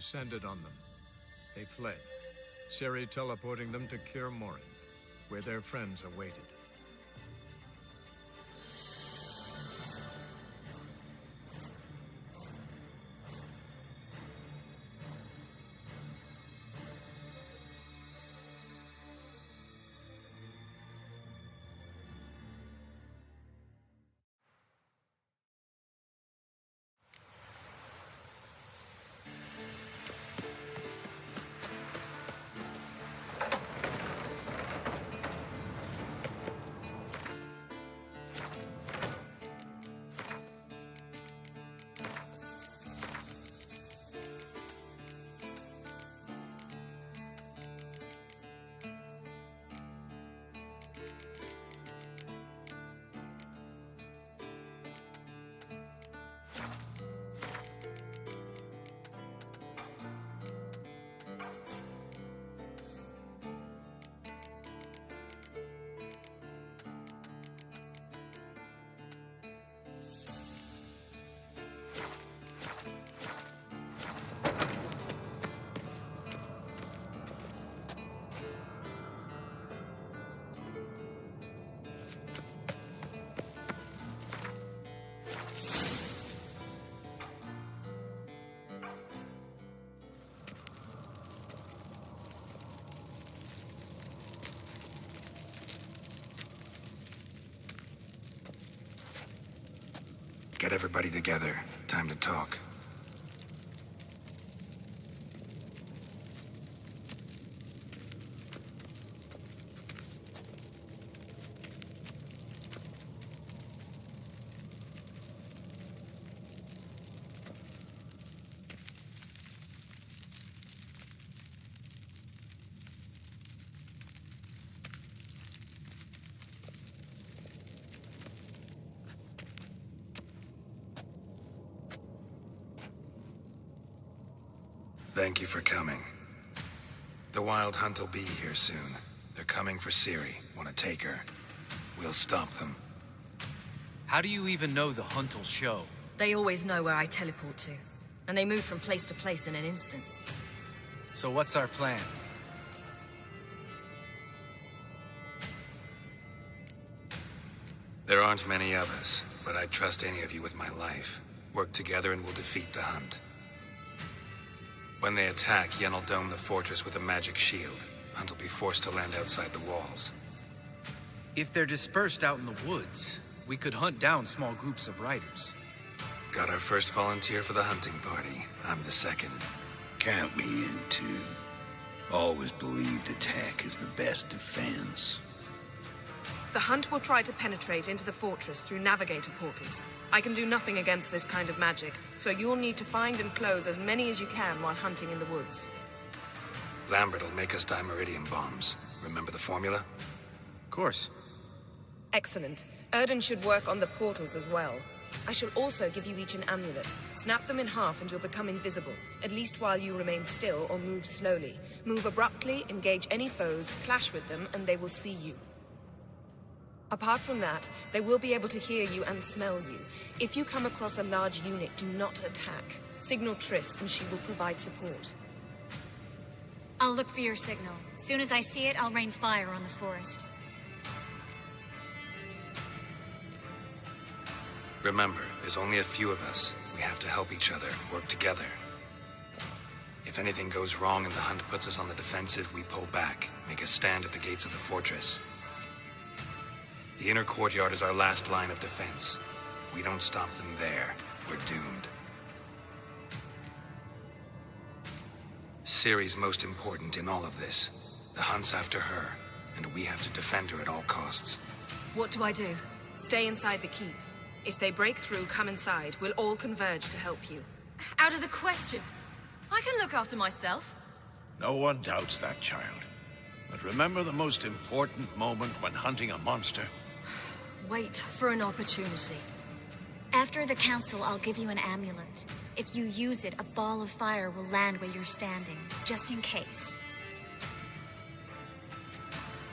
descended on them. They fled, Ciri teleporting them to Kir Morin, where their friends awaited. Get everybody together. Time to talk. Thank you for coming. The Wild Hunt will be here soon. They're coming for Ciri. Want to take her? We'll stop them. How do you even know the Hunt will show? They always know where I teleport to. And they move from place to place in an instant. So what's our plan? There aren't many of us, but I'd trust any of you with my life. Work together and we'll defeat the Hunt. When they attack, Yen will dome the fortress with a magic shield. Hunt will be forced to land outside the walls. If they're dispersed out in the woods, we could hunt down small groups of riders. Got our first volunteer for the hunting party. I'm the second. Count me in, too. Always believed attack is the best defense. The Hunt will try to penetrate into the fortress through navigator portals. I can do nothing against this kind of magic, so you'll need to find and close as many as you can while hunting in the woods. Lambert will make us dimeridium bombs. Remember the formula? Of course. Excellent. Erden should work on the portals as well. I shall also give you each an amulet. Snap them in half and you'll become invisible, at least while you remain still or move slowly. Move abruptly, engage any foes, clash with them, and they will see you. Apart from that, they will be able to hear you and smell you. If you come across a large unit, do not attack. Signal Triss and she will provide support. I'll look for your signal. Soon as I see it, I'll rain fire on the forest. Remember, there's only a few of us. We have to help each other, work together. If anything goes wrong and the Hunt puts us on the defensive, we pull back, make a stand at the gates of the fortress. The inner courtyard is our last line of defense. If we don't stop them there, we're doomed. Ciri's most important in all of this. The Hunt's after her, and we have to defend her at all costs. What do I do? Stay inside the keep. If they break through, come inside. We'll all converge to help you. Out of the question. I can look after myself. No one doubts that, child. But remember the most important moment when hunting a monster? Wait for an opportunity. After the council, I'll give you an amulet. If you use it, a ball of fire will land where you're standing, just in case.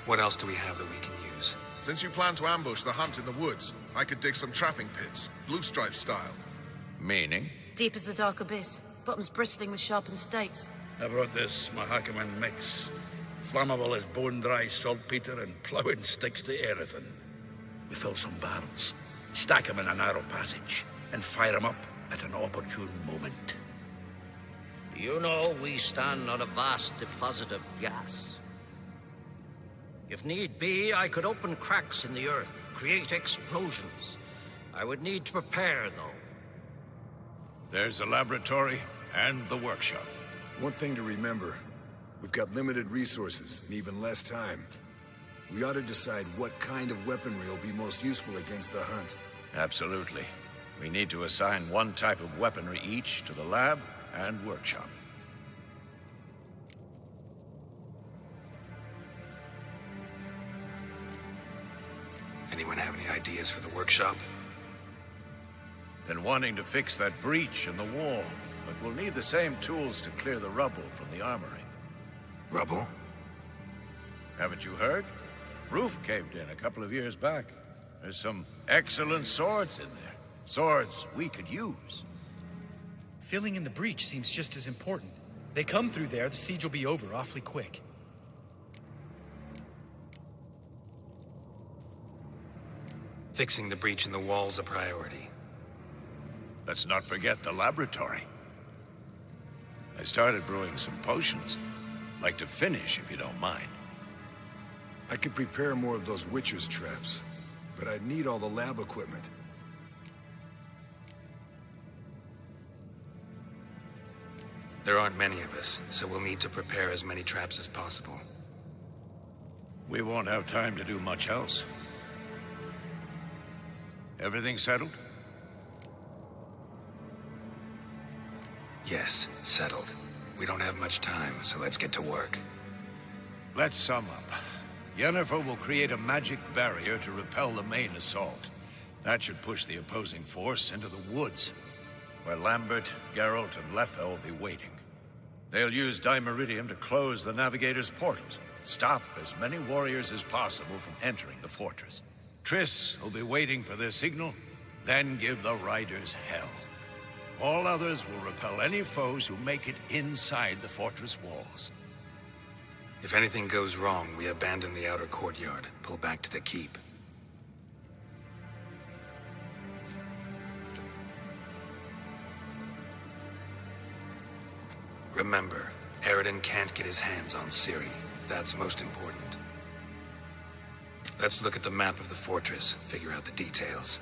What else do we have that we can use? Since you plan to ambush the Hunt in the woods, I could dig some trapping pits, blue stripe style. Meaning? Deep as the dark abyss, bottom's bristling with sharpened stakes. I brought this Mahakaman mix. Flammable as bone-dry saltpeter and ploughing sticks to anything. We fill some barrels, stack them in a narrow passage, and fire them up at an opportune moment. You know, we stand on a vast deposit of gas. If need be, I could open cracks in the earth, create explosions. I would need to prepare, though. There's the laboratory and the workshop. One thing to remember, we've got limited resources and even less time. We ought to decide what kind of weaponry will be most useful against the hunt. Absolutely. We need to assign one type of weaponry each to the lab and workshop. Anyone have any ideas for the workshop? Been wanting to fix that breach in the wall, but we'll need the same tools to clear the rubble from the armory. Rubble? Haven't you heard? Roof caved in a couple of years back. There's some excellent swords in there. Swords we could use. Filling in the breach seems just as important. They come through there, the siege will be over awfully quick. Fixing the breach in the wall's a priority. Let's not forget the laboratory. I started brewing some potions. Like to finish, if you don't mind. I could prepare more of those Witcher's traps, but I'd need all the lab equipment. There aren't many of us, so we'll need to prepare as many traps as possible. We won't have time to do much else. Everything settled? Yes, settled. We don't have much time, so let's get to work. Let's sum up. Yennefer will create a magic barrier to repel the main assault. That should push the opposing force into the woods, where Lambert, Geralt, and Letha will be waiting. They'll use Dimeridium to close the Navigator's portals, stop as many warriors as possible from entering the fortress. Triss will be waiting for their signal, then give the riders hell. All others will repel any foes who make it inside the fortress walls. If anything goes wrong, we abandon the outer courtyard, pull back to the keep. Remember, Aridin can't get his hands on Ciri. That's most important. Let's look at the map of the fortress, figure out the details.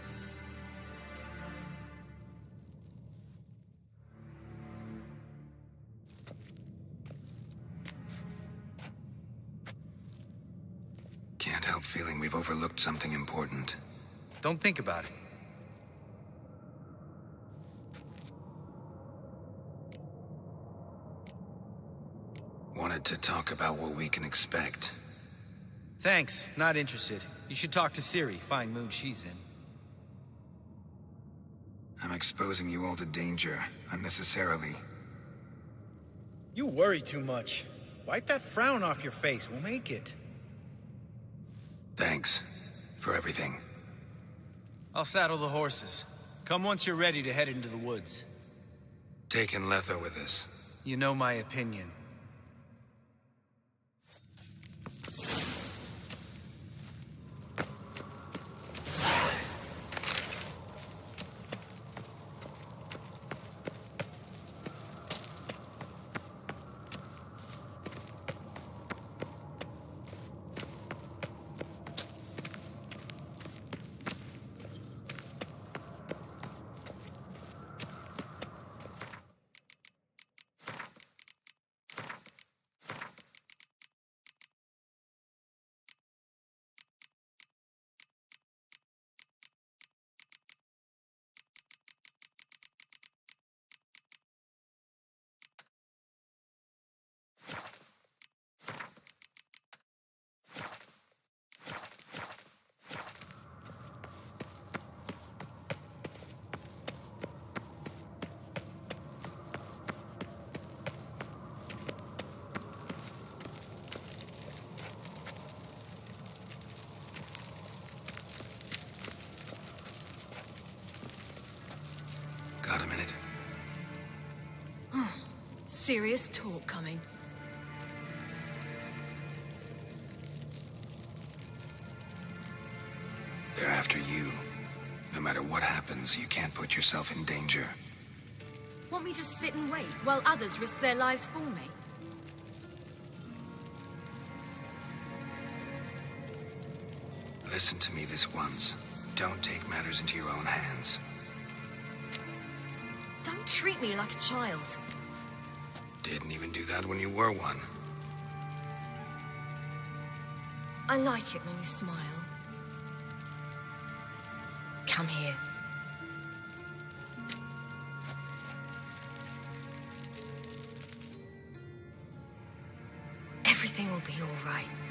Can't help feeling we've overlooked something important. Don't think about it. Wanted to talk about what we can expect. Thanks, not interested. You should talk to Ciri, fine mood she's in. I'm exposing you all to danger, unnecessarily. You worry too much. Wipe that frown off your face, we'll make it. Thanks for everything. I'll saddle the horses. Come once you're ready to head into the woods. Taking Letha with us. You know my opinion. serious talk coming. They're after you. No matter what happens, you can't put yourself in danger. Want me to sit and wait while others risk their lives for me? Listen to me this once. Don't take matters into your own hands. Don't treat me like a child. Didn't even do that when you were one. I like it when you smile. Come here. Everything will be all right.